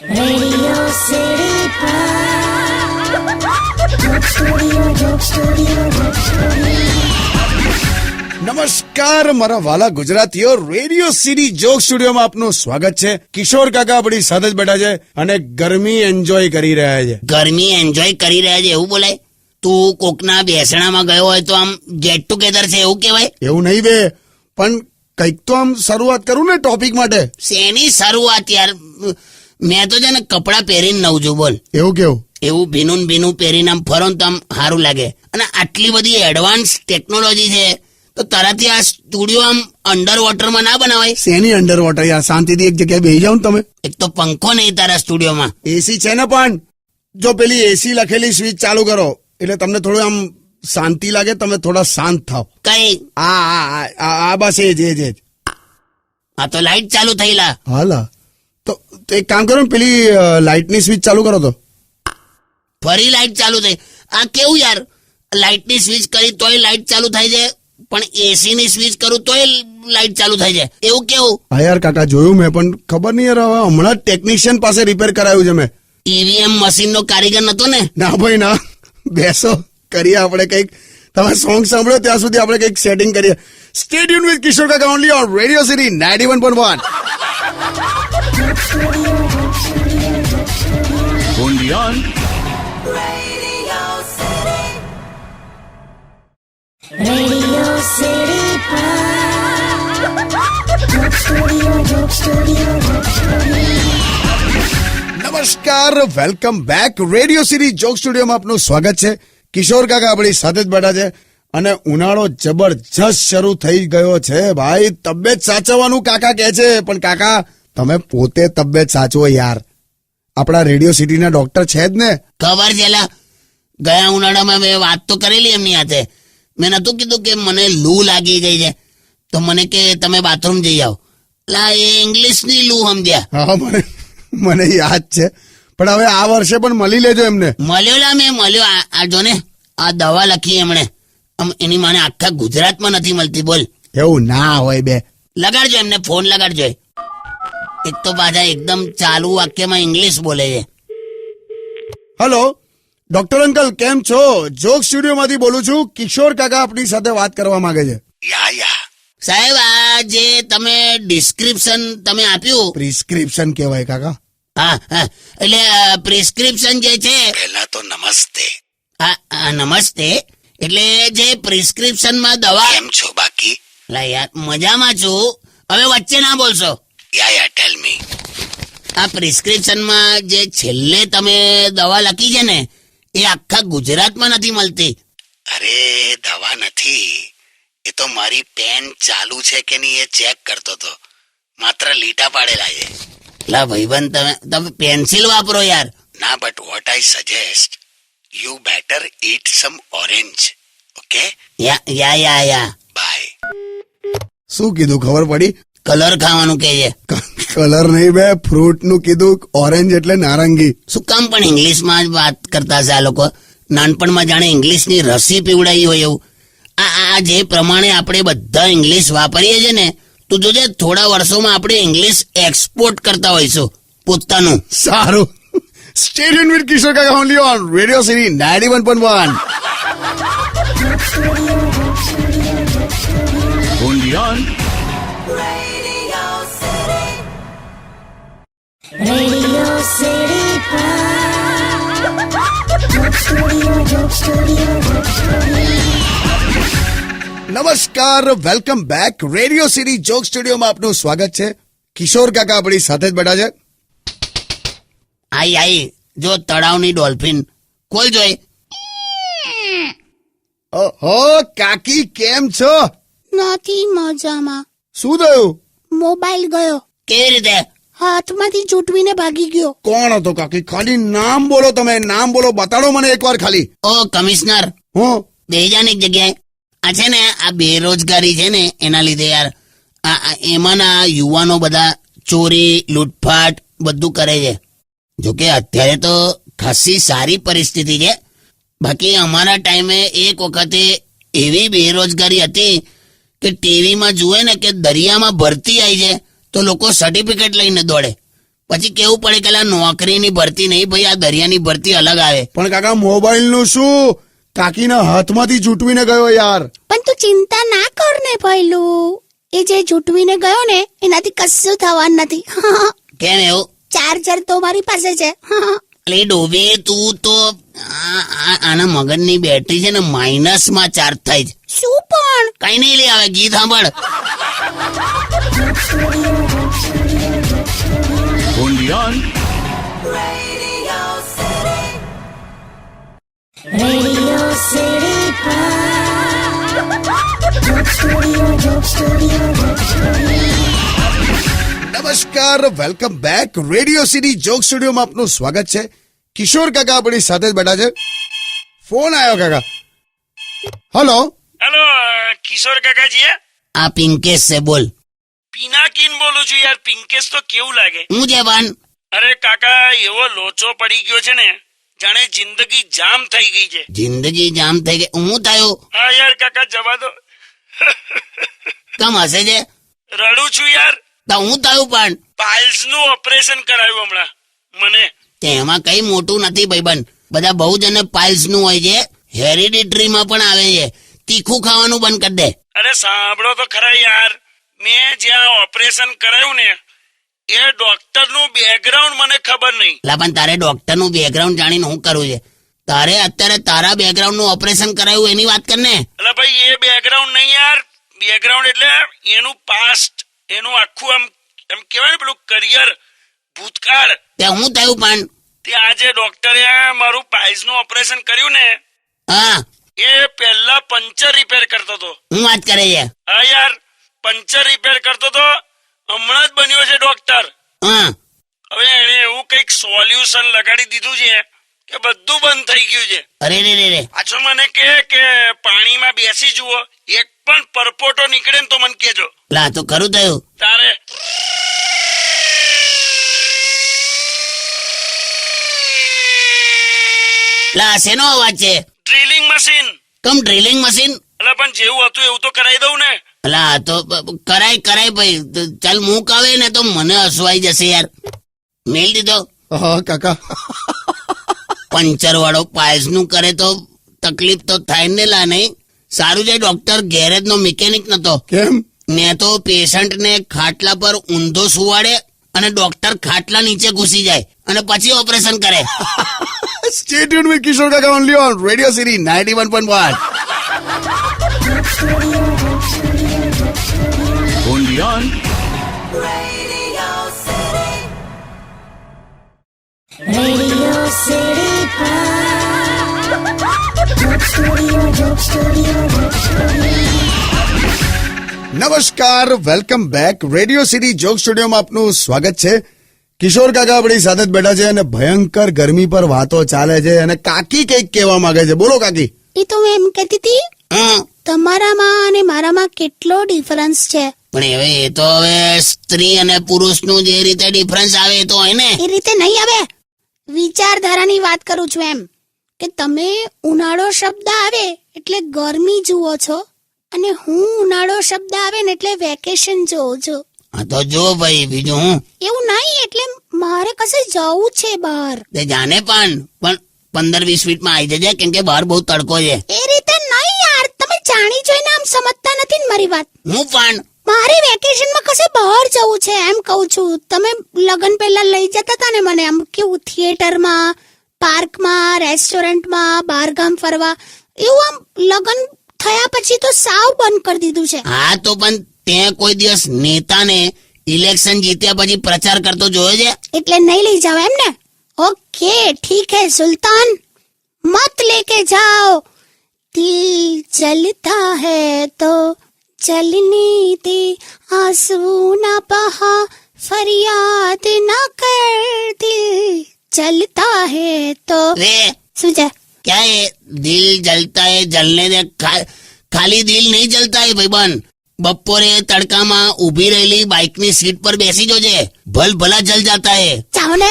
Radio City Joke Studio, Joke Studio, Joke Studio. નમસ્કાર મારા વાલા ગુજરાતીઓ, રેડિયો સિટી જોક સ્ટુડિયોમાં આપનું સ્વાગત છે. કિશોર કાકા આપણી સાથે જ બેઠા છે અને ગરમી એન્જોય કરી રહ્યા છે. ગરમી એન્જોય કરી રહ્યા છે એવું બોલાય? તું કોકના બેસણામાં ગયો હોય તો આમ ગેટ ટુગેધર છે એવું કહેવાય? એવું નહીં બે, પણ કંઈક તો આમ શરૂઆત કરું ને ટોપિક માટે. શેની શરૂઆત યાર? મેં તો છે ને કપડાં પહેરીને નવ છું. બોલ. એવું કેવું? એવું ભીનું પહેરીને આમ ફરો ને તો આમ સારું લાગે. અને આટલી બધી એડવાન્સ ટેકનોલોજી છે તો તારાથી આ સ્ટુડિયો આમ અંડર વોટરમાં ના બનાવાય? શેની અંડર વોટર યાર, શાંતિથી એક જગ્યાએ બેસી જાવ ને તમે. એક તો પંખો નહીં તારા સ્ટુડિયોમાં. એસી છે ને, પણ જો પેલી એસી લખેલી સ્વિચ ચાલુ કરો એટલે તમને થોડું આમ શાંતિ લાગે, તમે થોડા શાંત થાવ. કઈ? આ બસ એ જ આ તો લાઈટ ચાલુ થયેલા. હાલા તો એક કામ કરો ને, પેલી લાઇટની સ્વિચ ચાલુ કરો તો. ફરી લાઈટ ચાલુ થઈ. આ કેવું યાર? લાઈટની સ્વિચ કરી તોય લાઈટ ચાલુ થાય છે, પણ એસી ની સ્વિચ કરું તોય લાઈટ ચાલુ થાય છે. એવું કેવું? હા યાર કાકા, જોયું મેં, પણ ખબર નહીં યાર, હવે હમણાં જ ટેકનિશિયન પાસે રિપેર કરાયું છે મેં. ઈવીએમ મશીન નો કારીગર નતો ને? ના ભાઈ ના, બેસો કરીએ આપણે કંઈક. તમે સોંગ સાંભળો ત્યાં સુધી આપણે કંઈક સેટિંગ કરીએ. સ્ટે ટ્યુન વિથ કિશોર કાકા only on radio city 91.1. Only on Radio City Joke Studio, Joke Studio, Joke Studio. નમસ્કાર, welcome back. Radio city joke સ્ટુડિયોમાં આપનું સ્વાગત છે. કિશોર કાકા આપણી સાથે જ બેઠા છે અને ઉનાળો જબરજસ્ત શરૂ થઈ ગયો છે ભાઈ. તબિયત સાચવવાનું કાકા કહે છે, પણ કાકા તમે પોતે તબિયત સાચવો યાર. આપણા રેડિયો સિટીના ડોક્ટર છે જ ને. ખબર છે લા, ગયા ઉનાળામાં મેં વાત તો કરેલી એમની હાથે. મેં નતું કીધું કે મને લૂ લાગી ગઈ છે તો મને કે તમે બાથરૂમ જઈ આવો. લા, એ ઇંગ્લિશ ની લૂ સમજ્યા. હા, મને યાદ છે, પણ હવે આ વર્ષે પણ મળી લેજો એમને. મળ્યો લા, મેં મળ્યો. આ જો ને, આ દવા લખી એમણે. એની મને આખા ગુજરાતમાં નથી મળતી. બોલ. એવું ના હોય બે. લગાડજો એમને ફોન, લગાડજો. એક તો પાછા એકદમ ચાલુ વાક્યમાં ઇંગ્લિશ બોલે છે. હલો ડોક્ટર અંકલ, કેમ છો? જોક સ્ટુડિયોમાંથી બોલું છું. કિશોર કાકા આપણી સાથે વાત કરવા માંગે છે. સાહેબ, આ જે તમે ડિસ્ક્રિપ્શન તમે આપ્યું. પ્રિસ્ક્રિપ્શન કહેવાય કાકા. હા, એટલે પ્રિસ્ક્રિપ્શન જે છે. પહેલા તો નમસ્તે. હા, નમસ્તે. એટલે જે પ્રિસ્ક્રિપ્શનમાં દવા. કેમ છો બાકી? લા યાર, મજામાં છું. હવે વચ્ચે ના બોલશો. યા ટેલ મી. આ પ્રિસ્ક્રિપ્શનમાં જે છેલ્લે તમે દવા લખી છે ને, એ આખા ગુજરાતમાં નથી મળતી. અરે દવા નથી, એ તો મારી પેન ચાલુ છે કે નહીં એ ચેક કરતો તો. માત્ર લીટા પાડેલા છે. લા ભાઈબંધ, તમે પેન્સિલ વાપરો યાર. ના, but what I suggest, you better eat some orange. Okay? Yeah bye. શું કીધું ખબર પડી? કલર ખાવાનું કે છે. કલર નહીં બે, ફ્રૂટ નું કીધું. ઓરેન્જ એટલે નારંગી. શું કામ પણ ઇંગ્લિશમાં જ વાત કરતા છે આ લોકો? નાનપણમાં જાણે ઇંગ્લિશની રસી પીવડાવી હોય એવું. આ જે પ્રમાણે આપણે બધા ઇંગ્લિશ વાપરીએ છીએ ને, તું જોજે થોડા વર્ષોમાં આપણે ઇંગ્લિશ એક્સપોર્ટ કરતા હોઈશું પોતાનું. સારું. સ્ટે ટ્યુન વિથ કિશોર કાકા only on radio city 91.1. only on Radio City Joke Studio, Joke Studio, Joke Studio. નમસ્કાર, welcome back. Radio city joke સ્ટુડિયોમાં આપનું સ્વાગત છે. કિશોર કાકા આપણી સાથે જ બેઠા છે. આઈ જો તળાવની ડોલ્ફિન. ખોલ જોઈ. ઓહો કાકી, કેમ છો? નથી મજામાં. શું થયું? મોબાઈલ ગયો, કેવી રીતે? હાથમાંથી છૂટવીને ભાગી ગયો. કોણ હતો કાકી? ખાલી નામ બોલો, તમે નામ બોલો, બતાડો મને એકવાર ખાલી. ઓ કમિશનર, હું બેજાને એક જગ્યાએ. આ છે ને, આ બેરોજગારી છે ને, એના લીધે યાર એમાંના યુવાનો બધા ચોરી લૂંટફાટ બધું કરે છે. જોકે અત્યારે તો ખાસી સારી પરિસ્થિતિ છે. બાકી અમારા ટાઈમે એક વખતે એવી બેરોજગારી હતી કે ટીવીમાં જુએ ને કે દરિયામાં ભરતી આવી છે તો લોકો સર્ટિફિકેટ લઈને દોડે. પછી કેવું પડે કે લા નોકરીની ભરતી નહીં ભાઈ, આ દરિયાની ભરતી અલગ આવે. પણ કાકા મોબાઈલ નું શું? કાકીના હાથમાંથી જૂટવીને ગયો યાર. પણ તું ચિંતા ના કર ને ભૈલું, એ જે જૂટવીને ગયો ને એનાથી કશું થવાનું નથી. કેમ એવું? ચાર્જર તો મારી પાસે છે. એટલે ડોબે તું તો આના મગજની બેટરી છે ને માઇનસમાં ચાર્જ થાય છે. શું પણ કઈ નહીં લે, આવે ગીત સાંભળ. Undian. Radio City Joke Studio, Joke Studio, Joke Studio. નમસ્કાર, welcome back. Radio city joke સ્ટુડિયોમાં આપનું સ્વાગત છે. કિશોર કાકા આપણી સાથે જ બેઠા છે. ફોન આવ્યો કાકા. હલો. હેલો કિશોર કાકાજી હે? આ પિંકેશ છે, બોલ. પિનાકીન બોલું છું યાર. પિંકેશ તો કેવું લાગે? હું છે બાન? અરે કાકા એવો લોચો પડી ગયો છે ને જાણે જિંદગી જામ થઈ ગઈ છે. જિંદગી જામ થઈ ગઈ. હું થયું? હા યાર કાકા જવા દો. કમ હશે છે? રડું છું યાર. તો હું થયું પણ? પાઇલ્સ નું ઓપરેશન કરાવ્યું હમણાં મને. તેમાં કઈ મોટું નથી ભાઈબંધ. બધા બહુ જને પાઇલ્સ નું હોય છે, હેરિડિટરીમાં પણ આવે છે. તીખું ખાવાનું બંધ કરી દે. અરે સાંભળો તો ખરા યાર, મેં જ્યાં ઓપરેશન કરાયું ને એ ડોક્ટર નું બેકગ્રાઉન્ડ મને ખબર નહીં. લા પણ તારે ડોક્ટર નું બેકગ્રાઉન્ડ જાણીને હું કરવું છે? તારે અત્યારે તારા બેકગ્રાઉન્ડ નું ઓપરેશન કરાયું એની વાત કર ને. એટલે ભાઈ એ બેકગ્રાઉન્ડ નહીં યાર. બેકગ્રાઉન્ડ એટલે એનું પાસ્ટ, એનું આખું એમ કહેવાય ને પેલું કરિયર, ભૂતકાળ. તે હું થયું પણ? તે આજે ડોક્ટરે મારું પાઇલ્સ નું ઓપરેશન કર્યું ને હા, એ પહેલા પંચર રિપેર કરતો હતો. હું વાત કરે છે? હા યાર, પંચર રિપેર કરતો હતો. હમણાં જ બન્યો છે ડોક્ટર. હા, હવે એને એવું કઈક સોલ્યુશન લગાડી દીધું છે કે બધું બંધ થઈ ગયું છે. અરે રે રે રે. પાછો મને કે પાણીમાં બેસી જુઓ, એક પણ પરપોટો નીકળે ને તો મને કેજો. લા તો ખરું થયું? તારે લા શેનો અવાજ છે? Drilling machine. કમ ડ્રિલિંગ મશીન? એટલે પણ જેવું હતું એવું તો કરાવી દઉં ને. લા તો કરાય ભાઈ. તો ચાલ મૂક આવે ને તો મને હસવાઈ જશે યાર. મેલ દીધો. હા કાકા. પંચર વાળો પાઇલ્સ નું કરે તો તકલીફ તો થાય ને લા. નહીં સારું છે ડોક્ટર ગેરેજ નો મિકેનિક નતો. કેમ? ને તો પેશન્ટ ને ખાટલા પર ઊંધો સુવાડે અને ડોક્ટર ખાટલા નીચે ઘૂસી જાય અને પછી ઓપરેશન કરે. Stay tuned with કિશોર કાકા only on Radio City 91.1. Undian. Radio City Joke Studio, Joke Studio, Joke Studio. નમસ્કાર, welcome back. Radio city joke સ્ટુડિયોમાં આપનું સ્વાગત છે. કિશોર કાકા આપણી સાથે જ બેઠા છે અને ભયંકર ગરમી પર વાતો ચાલે છે અને કાકી કંઈક કહેવા માંગે છે. બોલો કાકી. એ તો હું એમ કહેતી હતી, હમ, તમારામાં અને મારામાં કેટલો ડિફરન્સ છે. પણ હવે એ તો હવે સ્ત્રી અને પુરુષ નું જે રીતે ડિફરન્સ આવે એ તો હોય ને. એ રીતે નહીં આવે. વિચારધારાની વાત કરું છું એમ કે તમે ઉનાળો શબ્દ આવે એટલે ગરમી જુઓ છો અને હું ઉનાળો શબ્દ આવે ને એટલે વેકેશન જોઉં છું. હા તો જો ભાઈ, બીજું હું? એવું નહીં, એટલે મારે કશે જવું છે બહાર. તે જાને પણ 15-20 મિનિટમાં આવી જજે કેમ કે બહાર બહુ તડકો છે. એ રીતે નહીં યાર, તમે જાણી જોઈને આમ સમજતા નથી ને મારી વાત. હું પણ મારે વેકેશનમાં કશે બહાર જવું છે એમ કહું છું. તમે લગન પહેલા લઈ જતા હતા ને મને, આમ કેવું થિયેટરમાં, પાર્કમાં, રેસ્ટોરન્ટમાં, બહારગામ ફરવા, એવું આમ લગન થયા પછી તો સાવ બંધ કરી દીધું છે. હા તો પણ તે કોઈ દિવસ નેતાને ઇલેક્શન જીત્યા પછી પ્રચાર કરતો જોયો છે? એટલે નહીં લઈ જાઓ એમ ને? ઓકે ઠીક હે સુલ્તાન, મત લેકે જાઓ. દિલ જલતા હૈ તો જલને દે, આંસू ના બहा, ફરિયાદ ના કર, દિલ જલતા હૈ તો. રે શું છે? क्या है दिल जलता है जलने दे. खाली दिल नहीं जलता है भाईबंध. બપોરે તડકામાં ઊભી રહેલી બાઇકની સીટ પર બેસી જોજે, ભલ ભલા જલ જાતા હે. જાઓ ને.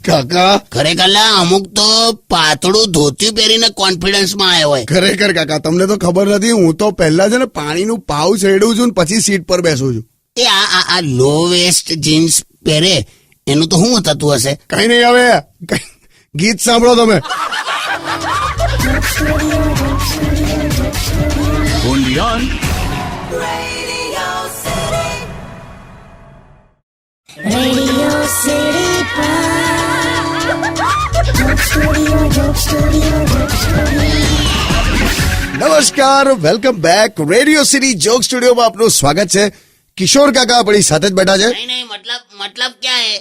કાકા ખરેખર અમુક તો પાતળું ધોતિયું પહેરીને કોન્ફિડન્સ માં આવ્યો હોય. ખરેખર કાકા, તમને તો ખબર નથી, હું તો પહેલા છે ને પાણીનું પાઉચ રેડું છું ને પછી સીટ પર બેસું છું. એ આ લો વેસ્ટ જીન્સ પહેરે એનું તો શું થતું હશે? કઈ નહીં હવે ગીત સાંભળો તમે. only on Radio City Joke Studio, Joke Studio, Joke Studio. નમસ્કાર, welcome back. Radio city joke સ્ટુડિયોમાં આપનું સ્વાગત છે. કિશોર કાકા આપણી સાથે જ બેઠા છે. नहीं नहीं मतलब क्या है?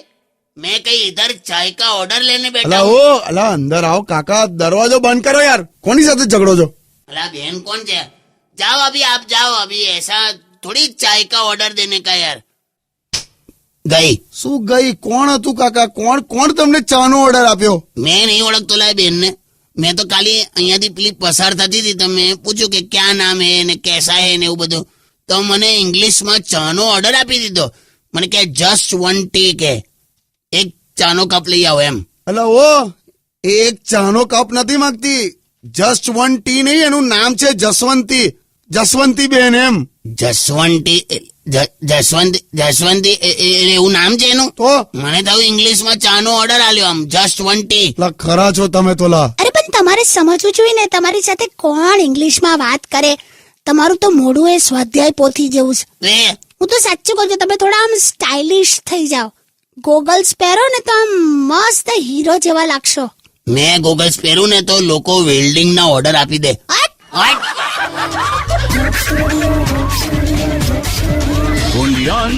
मैं कहीं इधर चाय का ऑर्डर लेने बैठा અલા हूँ। ઓ અલા અંદર આવો કાકા, દરવાજો બંધ કરો યાર. કોની સાથે ઝઘડો છો? अला बहन कौन है? जाओ अभी, आप जाओ अभी, ऐसा थोड़ी चाय का ऑर्डर देने का यार। गई। શું ગઈ? કોણ હતું કાકા? કોણ તમને ચાનો ઓર્ડર આપ્યો? मैं नहीं ओळखतो ला बेन ने। मैं तो खाली અહીંયાથી પેલી પસાર થતી હતી તો મેં પૂછ્યું કે ક્યાં નામ હે ને કેસા હે ને એવું બધું, તો મને ઇંગ્લિશમાં ચાનો ઓર્ડર આપી દીધો. મને કે જસ્ટ 1 ટી કે એક ચાનો કપ લઈ આવો એમ. અલા ઓ એક ચાનો કપ નથી માંગતી, જસ્ટ 1 ટી નહીં, એનું નામ છે જસવંતી બેન એમ. જસવંતી એવું નામ છે એનું? તો મને થયું ઇંગ્લિશમાં ચાનો ઓર્ડર આલ્યો આમ જસ્ટ 1 ટી. લા ખરા છો તમે તો લા. અરે પણ તમારે સમજવું જોઈએ ને, તમારી સાથે કોણ ઇંગ્લિશમાં વાત કરે? તમારું તો મોઢું એ સ્વાધ્યાય પોથી જેવું છે. રે હું તો સાચું કહું છું, તમે થોડા આમ સ્ટાઇલિશ થઈ જાઓ. ગોગલ્સ પહેરો ને તો આમ મસ્ત હીરો જેવા લાગશો. મેં ગોગલ્સ પહેરું ને તો લોકો વેલ્ડિંગ ના ઓર્ડર આપી દે. હટ! હટ! only on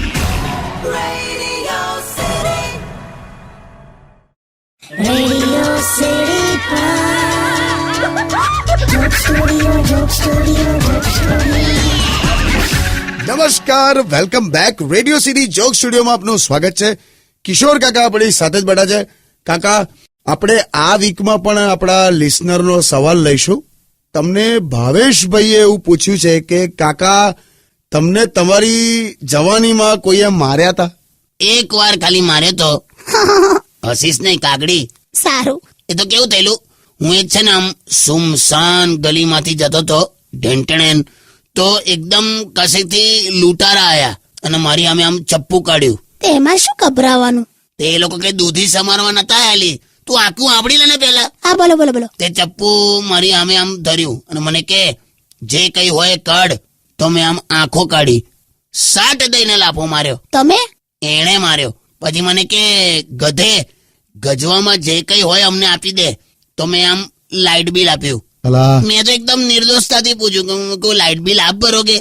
Radio City Joke Studio, Joke Studio, Joke Studio. નમસ્કાર, welcome back. Radio city joke સ્ટુડિયોમાં આપનું સ્વાગત છે. કિશોર કાકા આપણી સાથે જ બેઠા છે. કાકા, આપણે આ વીકમાં પણ આપણા લિસનરનો સવાલ લઈશું. તમને ભાવેશભાઈએ એવું પૂછ્યું છે કે કાકા, તમને તમારી જવાનીમાં કોઈએ માર્યા હતા? એક વાર ખાલી માર્યો તો. હસીશ નહીં કાગડી. સારું. એ તો કેવું થયેલું, હું એક છે ને આમ સુમસાન ગલીમાંથી જતો તો ઢેંટણેન, તો એકદમ કશેથી લૂંટારા આયા અને મારી આમે આમ ચપ્પુ કાઢ્યું. તેમાં શું ગભરાવાનું? તે એ લોકો કે દૂધી સમારવા નતા આયેલી, તું આખું આવડી લે ને પેલા. હા, બોલો બોલો બોલો. તે ચપ્પુ મારી આમે આમ ધર્યું અને મને કે જે કઈ હોય કાઢ. તો મેં આમ આંખો કાઢી, 60 દઈને લાફો માર્યો. તમે? એણે માર્યો. પછી મને કે ગધે, ગજવામાં જે કઈ હોય અમને આપી દે. તો મેં આમ લાઇટ બિલ આપ્યું. અલા મેં તો એકદમ નિર્દોષતાથી પૂછ્યું કે હું કહું લાઇટ બિલ આપ ભરોગે?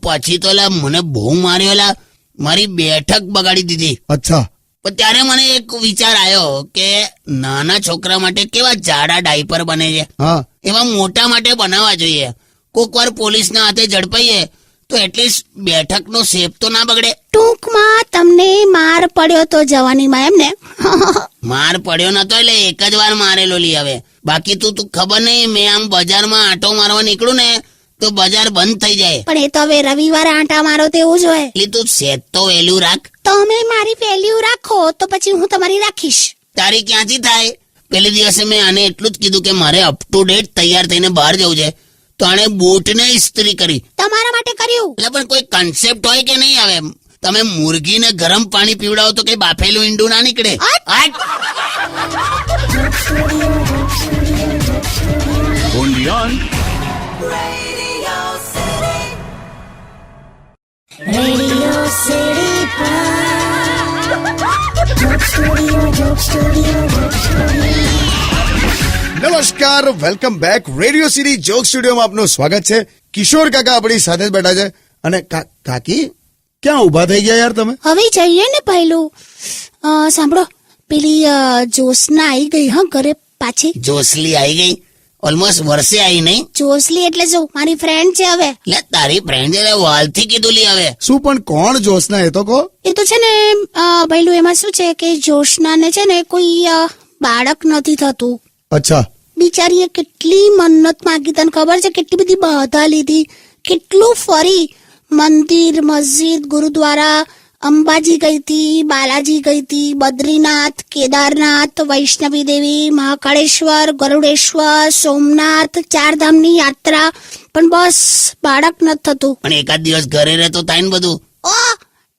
પછી તો લા મને બહુ માર્યો, લા મારી બેઠક બગાડી દીધી. અચ્છા. પણ ત્યારે મને એક વિચાર આવ્યો કે નાના છોકરા માટે કેવા જાડા ડાયપર બને છે, હા એવા મોટા માટે બનાવવા જોઈએ. કોક વાર પોલીસના હાથે ઝડપાઈએ તો એટલીસ્ટ બેઠકનો શેપ તો ના બગડે. ટૂંકમાં તમને માર પડ્યો તો જવાનીમાં એમ ને? માર પડ્યો નતો એટલે એક જ વાર મારેલો લી. હવે બાકી તું ખબર નહીં, મેં આમ બજારમાં આંટો મારવા નીકળું ને તો બજાર બંધ થઈ જાય. પણ એ તો હવે રવિવારે આંટા મારો તેવું જ હોય. એટલે તું સેજ તો વેલ્યુ રાખ. તમે મારી વેલ્યુ રાખો તો પછી હું તમારી રાખીશ. તારી ક્યાંથી થાય? પેલે દિવસે મેં આને એટલું જ કીધું કે મારે અપ ટુ ડેટ તૈયાર થઈને બહાર જવું છે, તો આણે બૂટને ઇસ્ત્રી કરી. તમારા માટે કર્યું. એટલે પણ કોઈ કન્સેપ્ટ હોય કે નહીં? આવે તમે મુરગીને ગરમ પાણી પીવડાવો તો કઈ બાફેલું ઈંડું ના નીકળે. હટ! only on Radio City Joke Studio, Joke Studio, Joke Studio. નમસ્કાર, welcome back. Radio city joke સ્ટુડિયોમાં આપનું સ્વાગત છે. કિશોર કાકા આપણી સાથે જ બેઠા છે. અને કાકી ક્યાં ઊભા થઈ ગયા યાર તમે? હવે જઈએ ને પહેલું. સાંભળો, પેલી જોશના આવી ગઈ હા ઘરે પાછી. જોસલી આવી ગઈ? ઓલમોસ્ટ વર્ષે આવી નહીં? જોસલી એટલે શું? મારી ફ્રેન્ડ છે હવે. એટલે તારી ફ્રેન્ડ એટલે વાલથી કીધું લી. હવે શું પણ કોણ જોશના? એ તો કહો. એ તો છે ને પહેલું એમાં શું છે કે જોશનાને છે ને કોઈ બાળક નથી થતું. અચ્છા. બિચારીએ કેટલી મન્નત માંગી, તને ખબર છે? કેટલી બધી બાધા લીધી, કેટલું ફરી, મંદિર, મસ્જિદ, ગુરુદ્વારા, અંબાજી ગઈ હતી, બાલાજી ગઈ હતી, બદ્રીનાથ, કેદારનાથ, વૈષ્ણવી દેવી, મહાકાળેશ્વર, ગરુડેશ્વર, સોમનાથ, 4 ધામની યાત્રા, પણ બસ બાળક નથી થતું. પણ એકાદ દિવસ ઘરે રહેતો થાય ને બધું. ઓ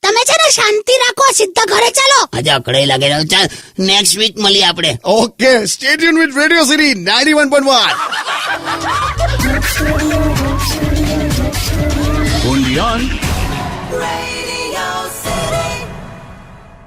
તમે છે ને શાંતિ રાખો, સીધા ઘરે ચાલો. આજે અકડાઈ લાગે છે. ચાલ નેક્સ્ટ વીક મળીએ આપણે. Okay, stay tune with radio city 91.1. only on Radio